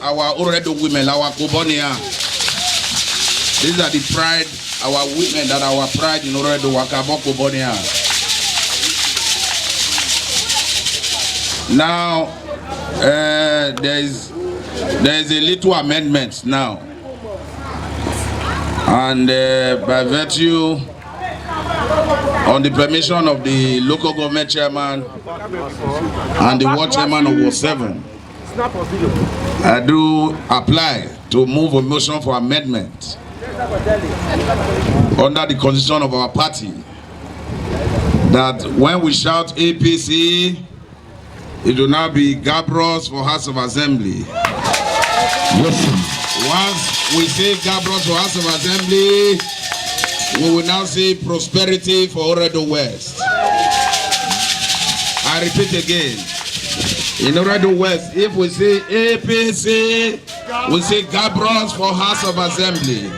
Our Oredo women, our Kobonia. These are the pride, our women that our pride in Oredo Wakabo Kobonia. Now, there is a little amendment now, and by virtue on the permission of the local government chairman and the ward chairman of Ward 7. I do apply to move a motion for amendment under the constitution of our party that when we shout APC, it will now be Gabriel for House of Assembly. Yes. Once we say Gabriel for House of Assembly, we will now say prosperity for Oredo West. I repeat again. In Oredo West, if we say APC, we say Gabriel for House of Assembly.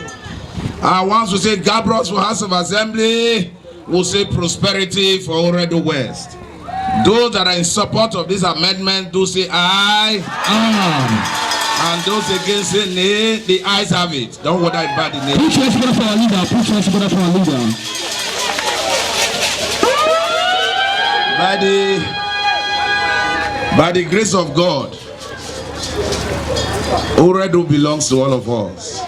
And once we say Gabriel for House of Assembly, we'll say prosperity for Oredo West. Those that are in support of this amendment do say aye. And those against say nay. The ayes have it. Don't worry about the name. Push your support for our leader. Push your support for our leader. By the grace of God, Oredo belongs to all of us.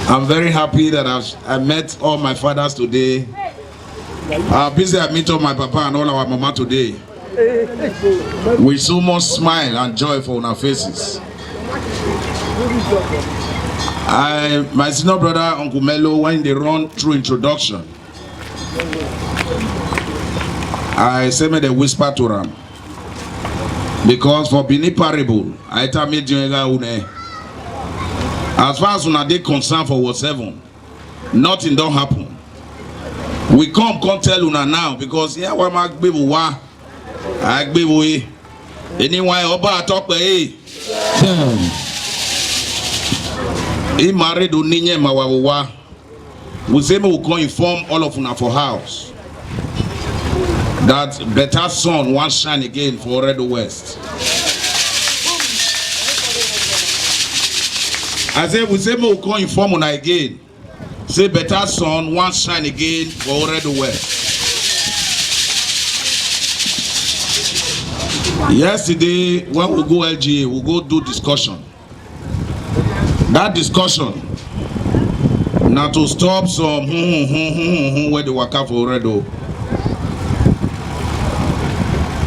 I'm very happy that I met all my fathers today. I'm busy I meet all my papa and all our mama today. With so much smile and joy for our faces. My senior brother, Uncle Melo, when they run through introduction, I said me the whisper to them. Because for being parable, I tell me as far as they concerned for Ward 7, nothing don't happen. We can't tell una now because here we might be wa, I be we. Anyway, Oba talk he married uninye mawawa. We say we will inform all of una for house that better sun won't shine again for Oredo West. I say we say we will inform una again. Say better sun won't shine again for Oredo West. Yesterday when we go LGA, we go do discussion. That discussion now to stop some where they work out for Oredo.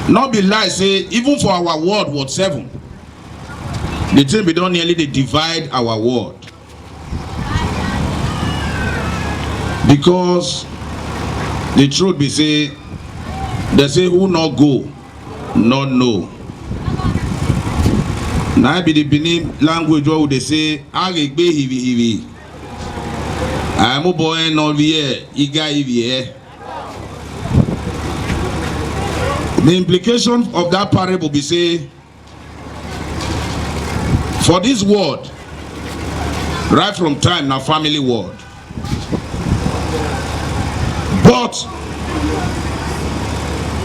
Not be lie, say even for our ward 7, the thing we don't nearly they divide our ward. Because the truth be say, they say who not go, not know. Now be the Benin language where they say, "Agbe hivi. I'm a boy no vie, iga hivi." The implication of that parable be say, for this word, right from time now family word. But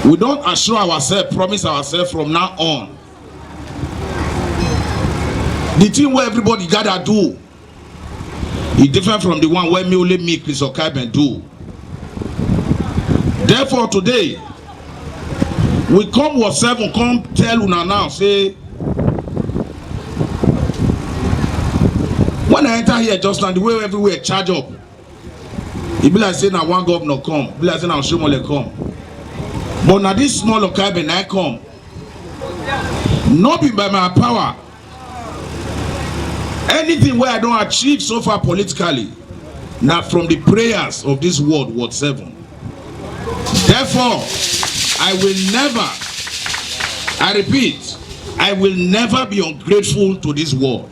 we don't assure ourselves, promise ourselves from now on. The thing where everybody gotta do is different from the one where me only me Chris Okaeben do. Therefore today, we come Ward 7, come tell una now, say, when I enter here just now, the way everywhere charge up, it be like saying now one governor come, it be like saying now Shomole come. But now this small Okaeben I come, not be by my power. Anything where I don't achieve so far politically, now from the prayers of this Ward 7. Therefore, I will never, I repeat, I will never be ungrateful to this world.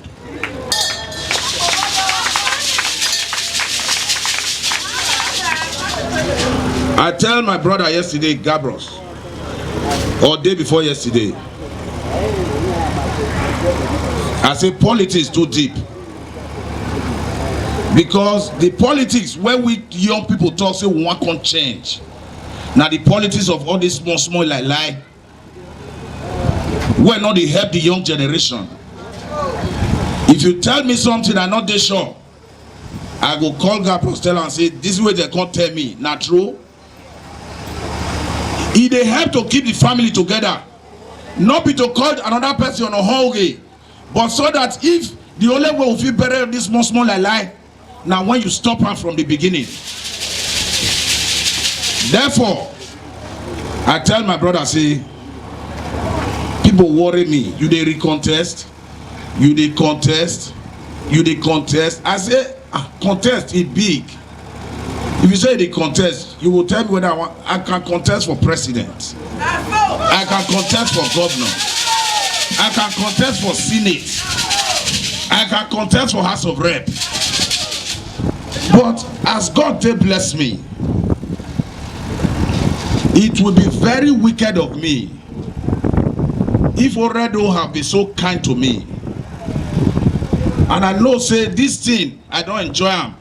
I tell my brother yesterday, Gabriel, or day before yesterday, I say politics too deep. Because the politics where we young people talk say we want to change. Now the politics of all this small lie where not they help the young generation. If you tell me something I'm not sure, I go call Gabriel Stella and say this is what they can't tell me. Not true. If they help to keep the family together, not be to call another person on a holiday, but so that if the only way we feel better this small lie, now when you stop her from the beginning. Therefore, I tell my brother, say, people worry me. You they recontest, you they contest, you they contest. I say, contest is big. If you say they contest, you will tell me whether I can contest for president. I can contest for governor. I can contest for senate. I can contest for House of Rep. But as God they bless me, it would be very wicked of me if Oredo have been so kind to me. And I know say this thing I don't enjoy them.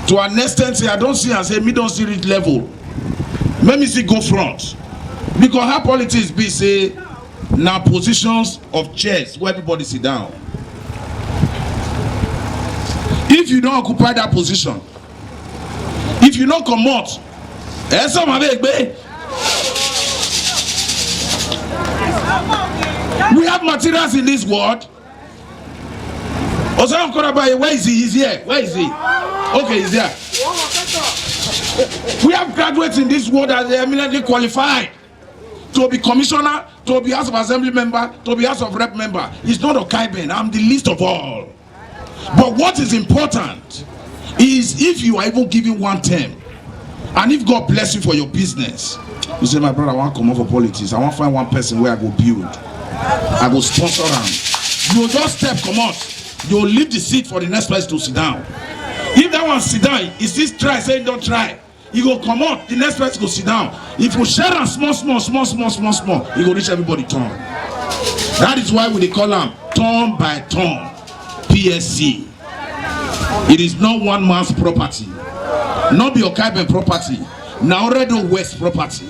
To an extent say I don't see and say me don't see it level. Let me see go front. Because how politics be say now positions of chairs where everybody sit down. If you don't occupy that position, if you don't come out, we have materials in this world. Where is he? He's here. Where is he? Okay, he's there. We have graduates in this world that are eminently qualified to be commissioner, to be House of Assembly member, to be House of Rep member. It's not Okaeben. I'm the least of all. But what is important is if you are even given one term, and if God bless you for your business, you say, my brother, I want to come out for politics. I want to find one person where I go build. I go sponsor them. You just step, come out. You leave the seat for the next person to sit down. If that one sit down, he still try, say don't try. You go come out, the next person go sit down. If you share them small, you go reach everybody turn. That is why we call them turn by turn. PSC. It is not one man's property. Not the Okaeben property. Now Oredo West property.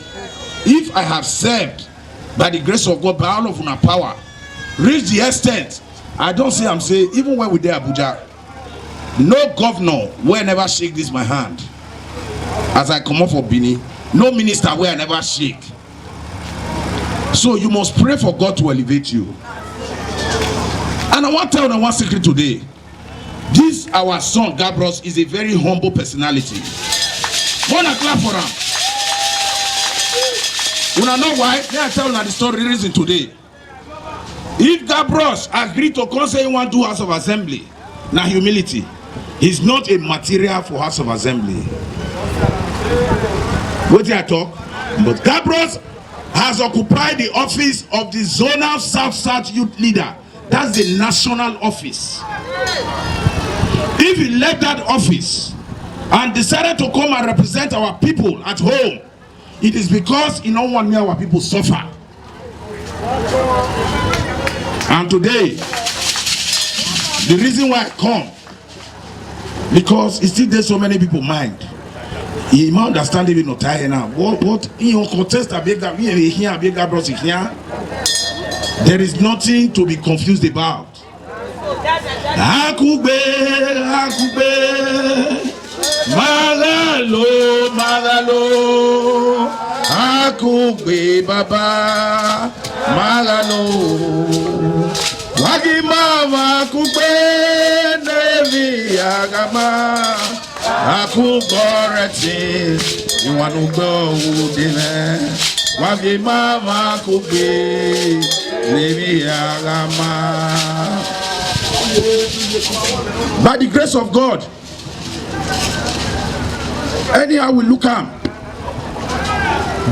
If I have served by the grace of God, by all of our power, reach the extent, I don't see I'm saying, even when we there Abuja, no governor will never shake this my hand. As I come up for Bini, no minister will never shake. So you must pray for God to elevate you. And I want to tell you one secret today. This our son Gabriel is a very humble personality. Wanna clap for him? You know why? May I tell you the story reason today. If Gabriel agreed to come say he want to do House of Assembly, now humility, he's not a material for House of Assembly. What did I talk? But Gabriel has occupied the office of the Zonal South Youth Leader. That's the national office. If he left that office and decided to come and represent our people at home, it is because he don't want our people suffer. And today, the reason why I come, because it still there's so many people mind. He might understand even not tired now. What in your contest there is nothing to be confused about. Akube, Magalo, Akube Baba, Magalo, Wagimama Akube, Nevi Agama, Akuboreti, you want to go dinner, Wagimama Akube, Nevi Agama. By the grace of God, anyhow we look at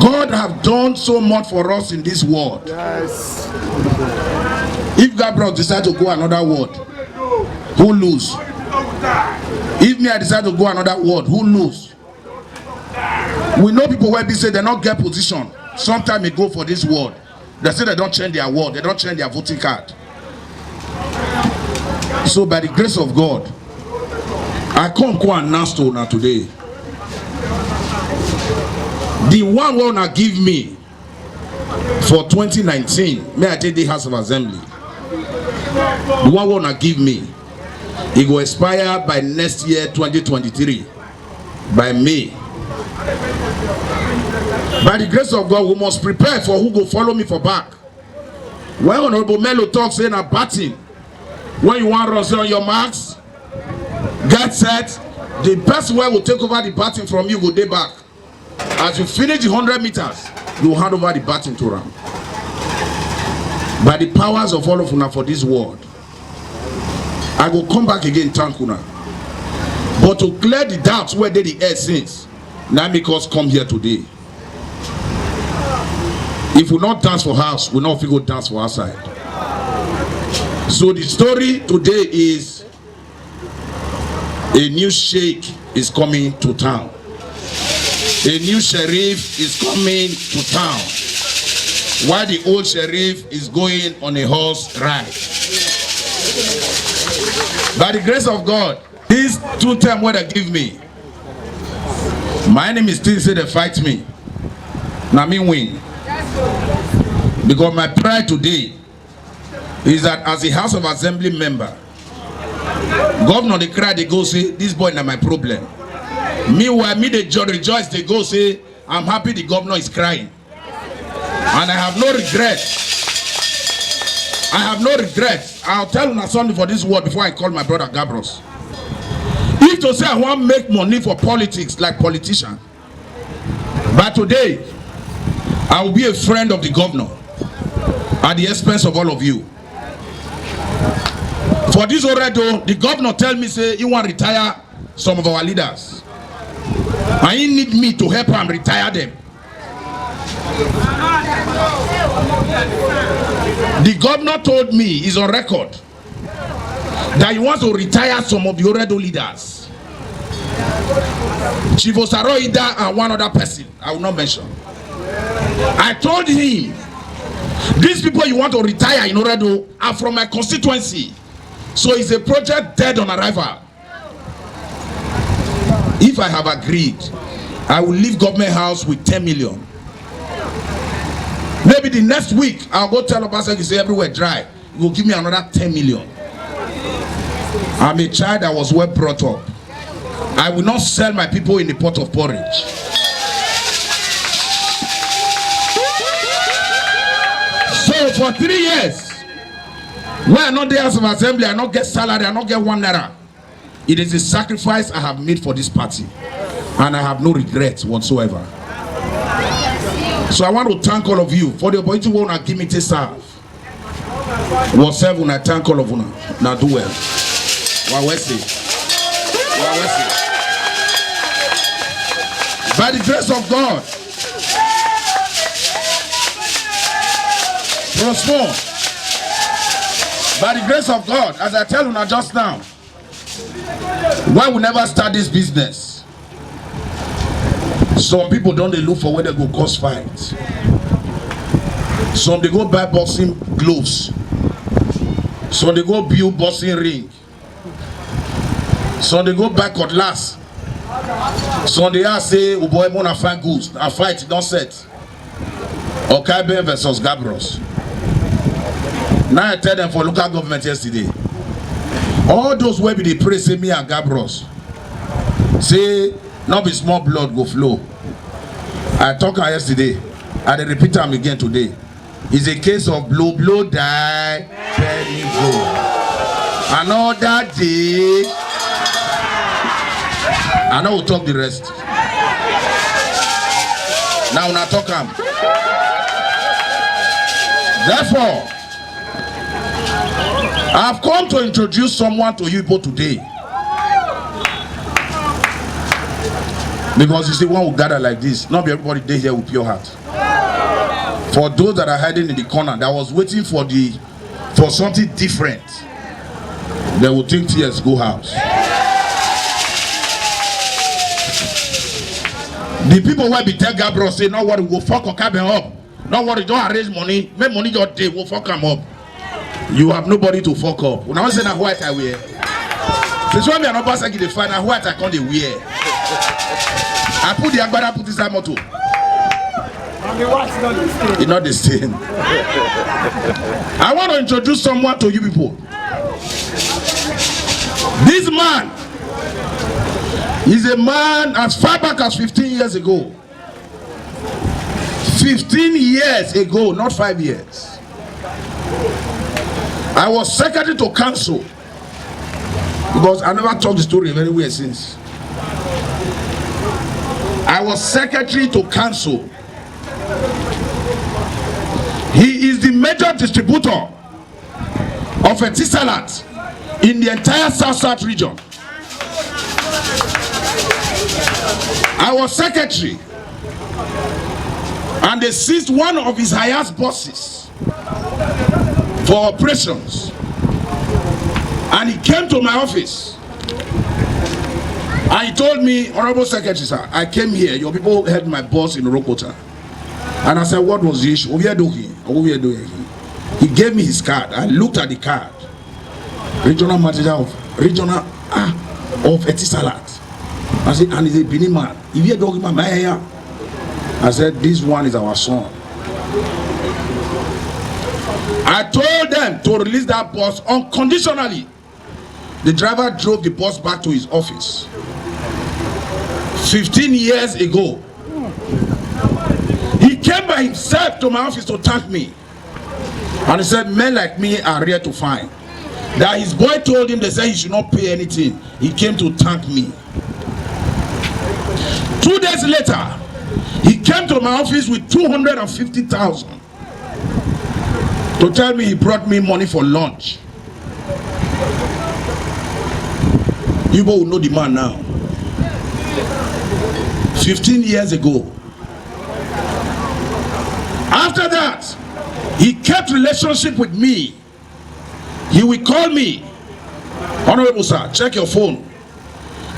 God have done so much for us in this world. Yes. If Gabriel decide to go another world, who lose? If me I decide to go another world, who lose? We know people where they say they not get position. Sometime they go for this world. They say they don't change their word, they don't change their voting card. So by the grace of God, I come go announce to now today. The one will not give me for 2019, may I take the House of Assembly. The one will not give me. It will expire by next year 2023, by May. By the grace of God, we must prepare for who go follow me for back. When Honorable Melo talks saying a batting, when you want to run on your marks, get set, the person who will take over the batting from you will day back. As you finish the 100 meters, you will hand over the batting to them. By the powers of all of una for this world, I will come back again, thank una. But to clear the doubts where they the air since, now make us come here today. If we not dance for house, we not go dance for outside. So the story today is a new sheikh is coming to town. A new sheriff is coming to town. While the old sheriff is going on a horse ride. By the grace of God, these 2 terms what they give me, my enemy still say they fight me. Now me win. Because my pride today is that as a House of Assembly member, governor they cry, they go say, this boy not my problem. Meanwhile, me they rejoice, they go say, I'm happy the governor is crying. And I have no regret. I have no regret. I'll tell you something for this word before I call my brother Gabriel. If to say I want to make money for politics like politician, but today I will be a friend of the governor at the expense of all of you. For this Oredo, the governor tell me say he want to retire some of our leaders. And he need me to help him retire them. The governor told me, he's on record, that he wants to retire some of the Oredo leaders. Chief Osaroida and one other person, I will not mention. I told him, these people you want to retire in Oredo are from my constituency. So it's a project dead on arrival. If I have agreed, I will leave government house with 10 million. Maybe the next week, I'll go tell Obaseki, say everywhere dry. You will give me another 10 million. I'm a child that was well brought up. I will not sell my people in the pot of porridge. So for 3 years, when I'm not the House of Assembly, I not get salary, I not get 1 naira. It is a sacrifice I have made for this party. And I have no regrets whatsoever. So I want to thank all of you for the opportunity to want to give me to serve. Whatever, I thank all of you. Now do well. By the grace of God, prosper. By the grace of God, as I tell you now just now, why we never start this business? Some people don't they look for where they go cause fight. Some they go buy boxing gloves. Some they go build boxing ring. Some they go buy cutlass. Some they are say, oh boy, wanna find goose. A fight don't set. Okaeben versus Gabriel. Now I tell them for local government yesterday. All those where they pray say me and Gabriel. Say not be small blood go flow. I talked yesterday, and I repeat them again today. It's a case of blow die, penny go. Another day, I know we'll talk the rest. Now when I talk them. Therefore, I've come to introduce someone to you people today. Because you see, when we gather like this, not everybody there here with pure heart. For those that are hiding in the corner, that was waiting for something different, they will think tears go house. The people will be tell Gabriel say, no worry, we'll fuck Okaeben up. No worry, don't arrange money. Make money your day, we'll fuck them up. You have nobody to fuck up. When I was saying white I wear. Since when me and Obasa get the fight, now white I can't wear. I put the agbada, put this motto. It's not the same. I want to introduce someone to you people. This man is a man as far back as 15 years ago. 15 years ago, not 5 years. I was secretary to council, because I never told the story very well since. I was secretary to council. He is the major distributor of etisalat in the entire South region. I was secretary, and they seized one of his highest bosses for operations, and he came to my office and he told me, Honorable Secretary, sir, I came here, your people had my boss in Rokota. And I said, what was the issue? What we are doing? He gave me his card. I looked at the card. Regional manager of etisalat. I said, and he's a Benin man. If you're doing my mayor, I said, this one is our son. I told them to release that bus unconditionally. The driver drove the bus back to his office. 15 years ago, he came by himself to my office to thank me. And he said, men like me are rare to find. That his boy told him, they said he should not pay anything. He came to thank me. 2 days later, he came to my office with 250,000 to tell me he brought me money for lunch. You will know the man now. 15 years ago. After that, he kept relationship with me. He will call me, Honorable sir, check your phone.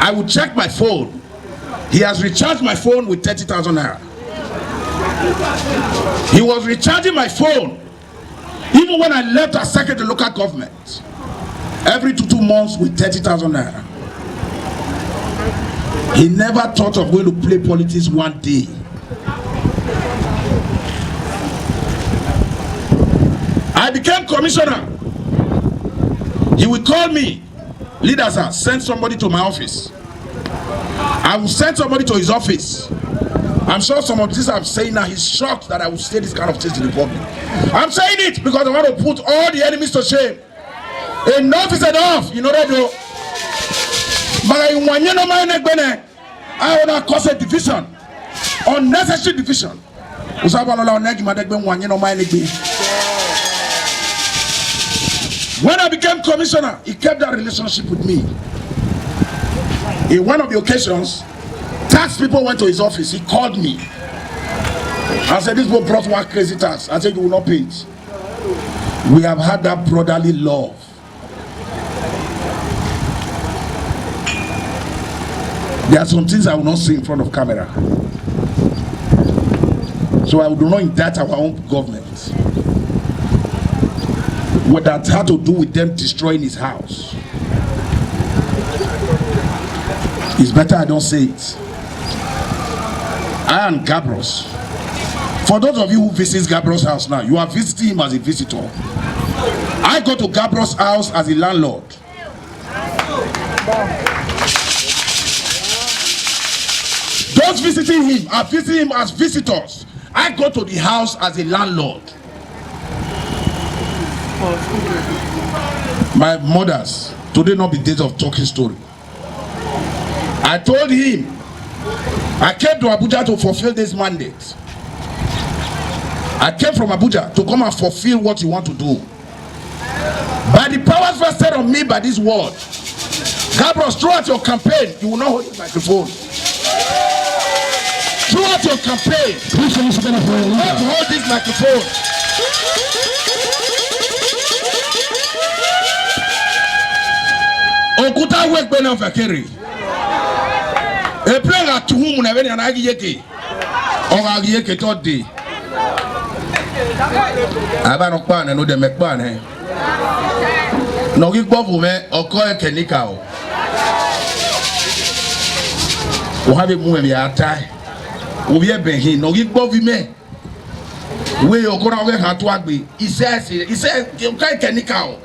I will check my phone. He has recharged my phone with 30,000 naira. He was recharging my phone even when I left as secretary of local government, every 2 months with 30,000 naira. He never thought of going to play politics one day. I became commissioner. He will call me, leader sir, send somebody to my office. I will send somebody to his office. I'm sure some of this I'm saying now, he's shocked that I will say this kind of things to the public. I'm saying it because I want to put all the enemies to shame. Enough is enough, you know that though. But I want to cause a division, unnecessary division. When I became commissioner, he kept that relationship with me. In one of the occasions, tax people went to his office. He called me. I said, this boy brought one crazy tax. I said, you will not pay it. We have had that brotherly love. There are some things I will not say in front of camera. So I do not indict our own government. What that had to do with them destroying his house. It's better I don't say it. I am Gabriel's. For those of you who visit Gabriel's house now, you are visiting him as a visitor. I go to Gabriel's house as a landlord. Those visiting him are visiting him as visitors. I go to the house as a landlord. My mothers, today not be days of talking story. I told him I came to Abuja to fulfill this mandate. I came from Abuja to come and fulfill what you want to do. By the powers vested on me by this word, Gabriel, throughout your campaign, you will not hold the microphone. throughout your campaign, hold this microphone. Okuta work bena fakiri. E plenga tuhumu na veni anagi yeke. Oga yeke todi. Aba no pa na no de mekpa na. No gi gbo fu me oko ekenika o. O have mu me atai. O bi e ben hin no gi gbo vi me. We okora we ha to agbe. Ise ka ekenika o.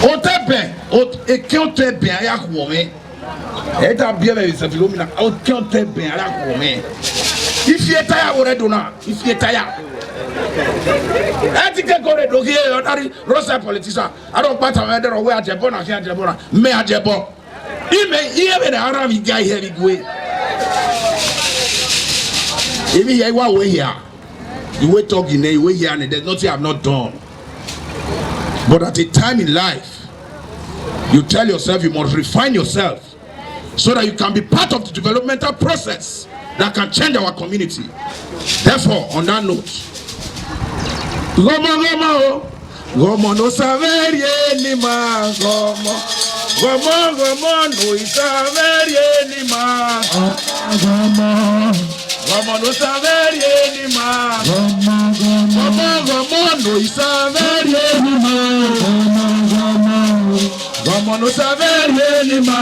O te ben, e ke o te ben ya ko me. E ta bia be se filomina, o ke o te ben ya ko me. If you tire Oredo na, if you tire. I think I got it. Okay, Rosa politician. I don't part of whether we are Jabona, here Jabona, me a Jabo. Even the Arabic guy here, if you are way here, you were talking there, you were here, and there's nothing I've not done. But at a time in life, you tell yourself you must refine yourself so that you can be part of the developmental process that can change our community. Therefore, on that note, Gomo no saverie ni ma gomo no isaverie ni ma gomo no saverie ni ma gomo no isaverie ni ma gomo no saverie ni ma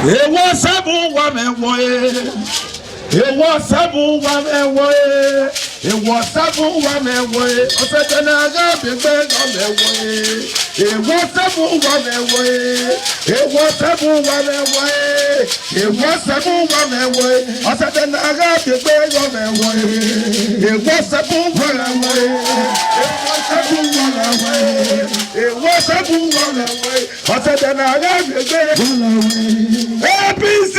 it was seven women way. It was seven women way. It was seven women way. I said, I got big bang on the way. It was seven women way. It was seven women way. It was seven women way. I said, I got big bang on the way. It was seven women way. It was seven women way. It was seven women way. I said, I got big bang on the way. APC.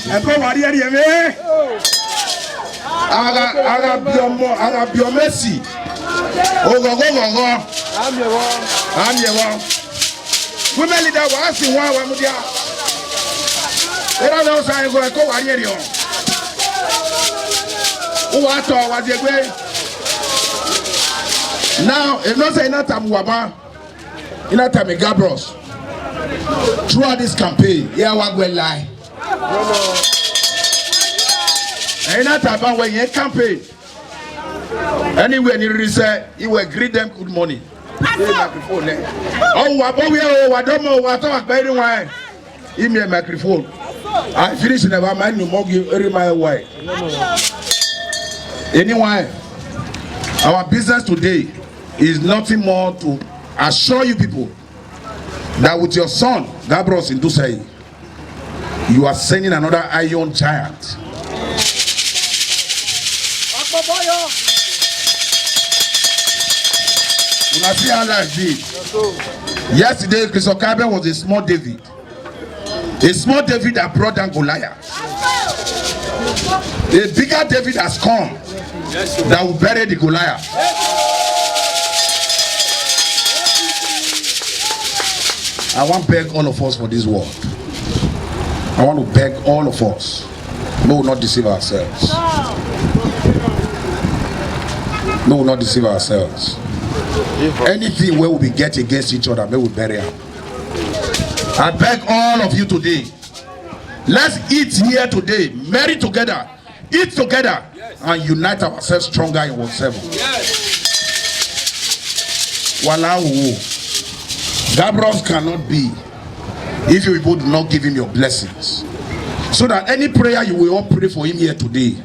Aga biomesi. Ogo. Women leader was in one mudia. Era no say go wari on. Who was the way? Now, if not say not time waba, not time Gabriel. Throughout this campaign, yeah, what will lie. And not about when you campaign. Anyway, you say you will greet them good morning. Oh, what don't know what I'm very wine. Give me a microphone. I finish never mind you more give my way. Anyway, our business today is nothing more to assure you people that with your son, Gabriel Iduseri, you are sending another iron giant. When I see how life be, yesterday, Okaeben was a small David. A small David that brought down Goliath. A bigger David has come that will bury the Goliath. I want to beg all of us for this word. I want to beg all of us. We will not deceive ourselves. We will not deceive ourselves. Anything where we get against each other, we will bury them. I beg all of you today. Let's eat here today, marry together, eat together, and unite ourselves stronger in 1-7. Gabriel cannot be if you people do not give him your blessings. So that any prayer you will all pray for him here today,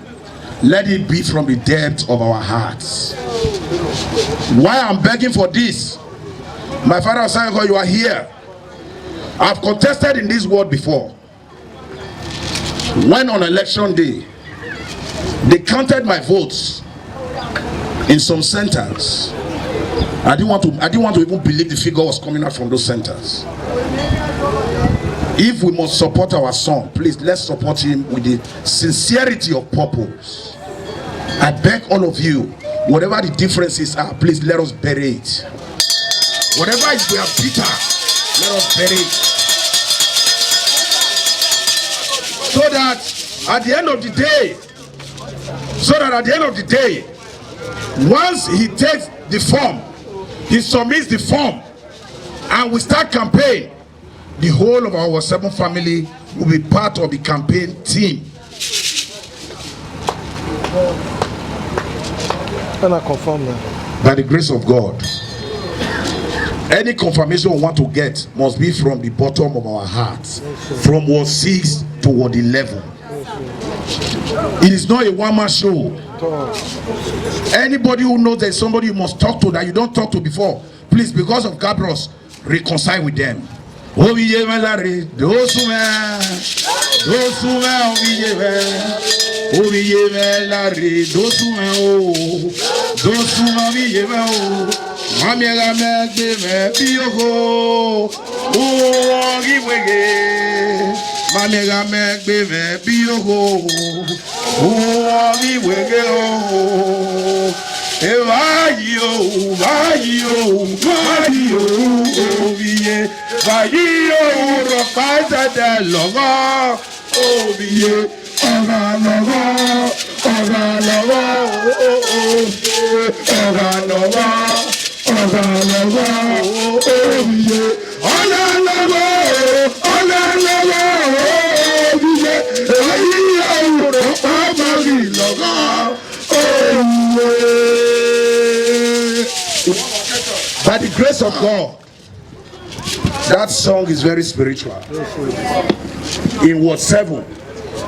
let it be from the depth of our hearts. Why I'm begging for this? My father said, you are here. I've contested in this world before. When on election day, they counted my votes in some centers. I didn't want to even believe the figure was coming out from those centers. If we must support our son, please let's support him with the sincerity of purpose. I beg all of you, whatever the differences are, please let us bury it. Whatever is we are bitter, let us bury it. So that at the end of the day, once he takes the form, he submits the form, and we start campaign, the whole of our 7 family will be part of the campaign team. And I confirm that. By the grace of God, any confirmation we want to get must be from the bottom of our hearts, from Ward 6 to Ward 11. It is not a one-man show. Anybody who knows there's somebody you must talk to that you don't talk to before, please, because of Gabriel, reconcile with them. By the grace of God, that song is very spiritual. In Ward 7,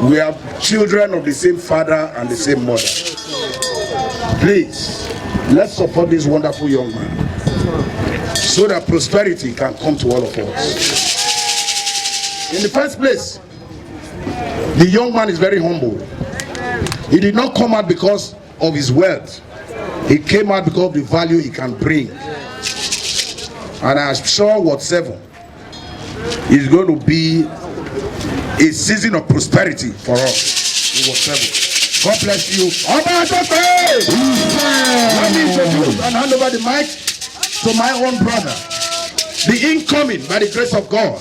we are children of the same father and the same mother. Please, let's support this wonderful young man so that prosperity can come to all of us. In the first place, the young man is very humble. He did not come out because of his wealth. He came out because of the value he can bring. And I'm sure Ward 7 is going to be a season of prosperity for us in Ward 7. God bless you. Let me introduce and hand over the mic to my own brother, the incoming, by the grace of God,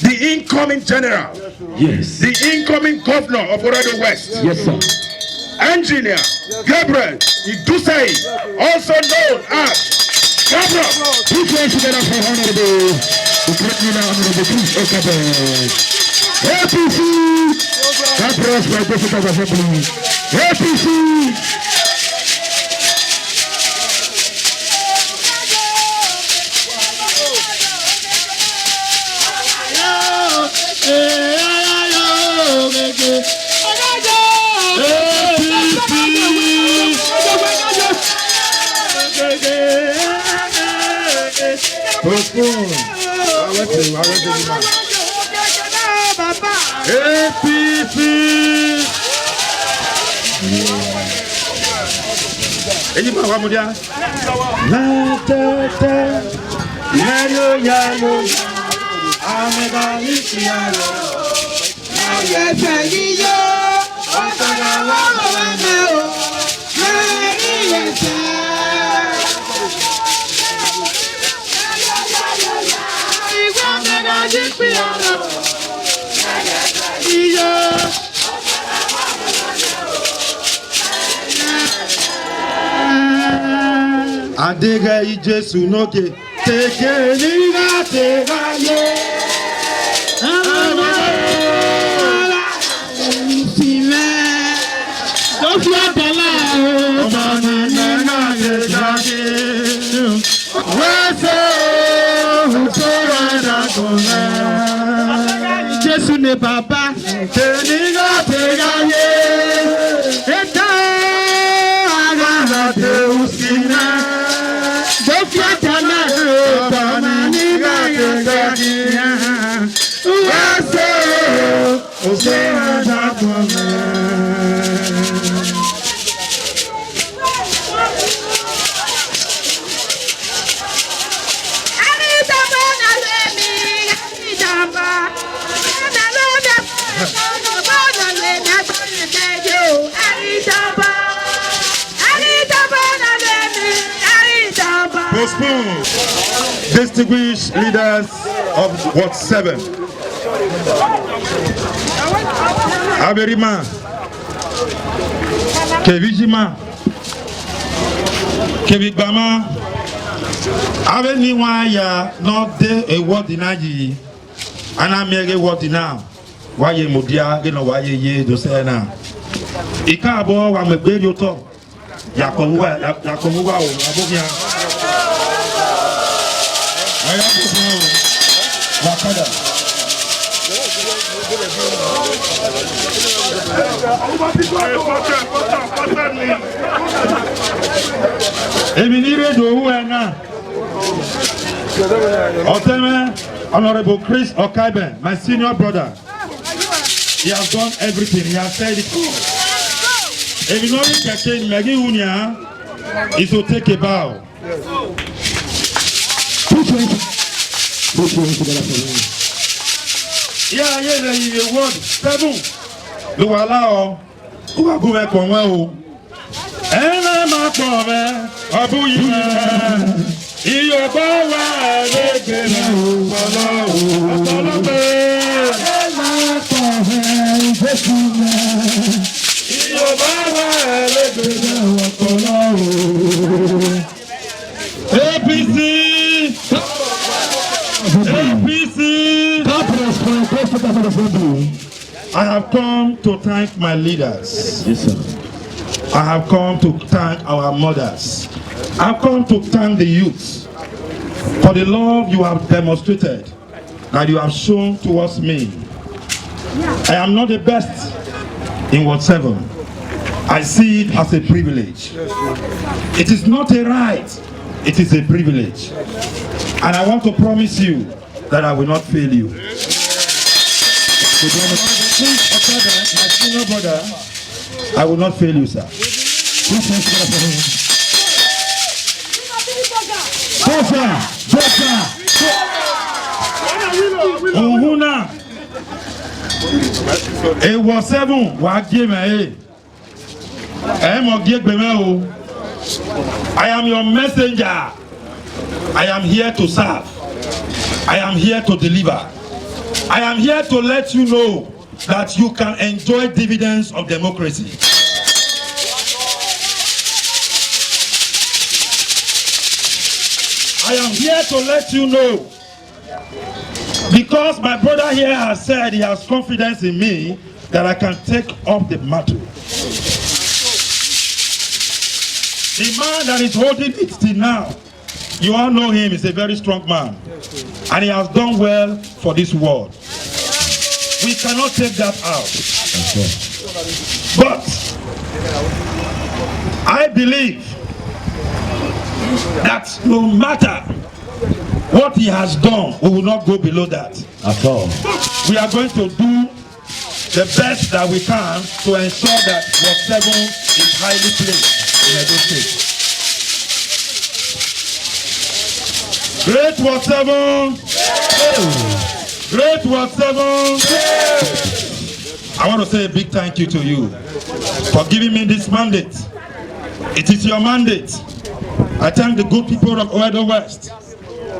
the incoming general, Yes. the incoming governor of Oredo West. Yes, sir. Engineer Gabriel Iduseri, also known as Gabriel. Put your hands together for Honorable, the great leader, Honorable Prince Okaeben. APC, Gabriel's my President of Assembly. APC. APC. Anybody want to Adega Jesu noke teke niga tega ye. Jesu ne papa teniga tega ye. Eta aga te usina. Postpone. Distinguished leaders of Ward 7. Aberima, Kevijima, Kevigbama, Aveniwa ya not de a word in Aji, and I make a word now. Why ye mudia, you know why ye do say now. Ikabo, I'm a baby you talk. Yakomuwa, Abobia. I am Wakada. Eminire do Uena. Oteme, Honorable Chris Okaeben, my senior brother. He has done everything. He has said it all. Eminore Kake Megi Unia is to take a bow. Yeah, the word 7. Do allow who are going to come out. And I'm a power, Abu Yima. Iyo bawa leke na follow. Iyo bawa leke na follow. APC. I have come to thank my leaders. Yes, sir. I have come to thank our mothers. I have come to thank the youth for the love you have demonstrated, that you have shown towards me. I am not the best in Ward 7. I see it as a privilege. It is not a right, it is a privilege. And I want to promise you that I will not fail you. My senior brother, I will not fail you, sir. Ohuna, it was 7. I am your messenger. I am here to serve. I am here to deliver. I am here to let you know that you can enjoy dividends of democracy. I am here to let you know, because my brother here has said he has confidence in me, that I can take up the mantle. The man that is holding it till now, you all know him, he's a very strong man. And he has done well for this world. We cannot take that out. But I believe that no matter what he has done, we will not go below that. At all. We are going to do the best that we can to ensure that Ward 7 is highly placed in Edo State. Great Ward 7! Great Ward 7! I want to say a big thank you to you for giving me this mandate. It is your mandate. I thank the good people of Oredo West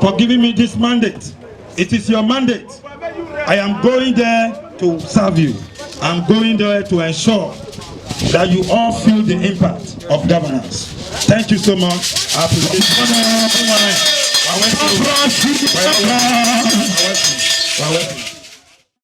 for giving me this mandate. It is your mandate. I am going there to serve you. I'm going there to ensure that you all feel the impact of governance. Thank you so much. I appreciate it.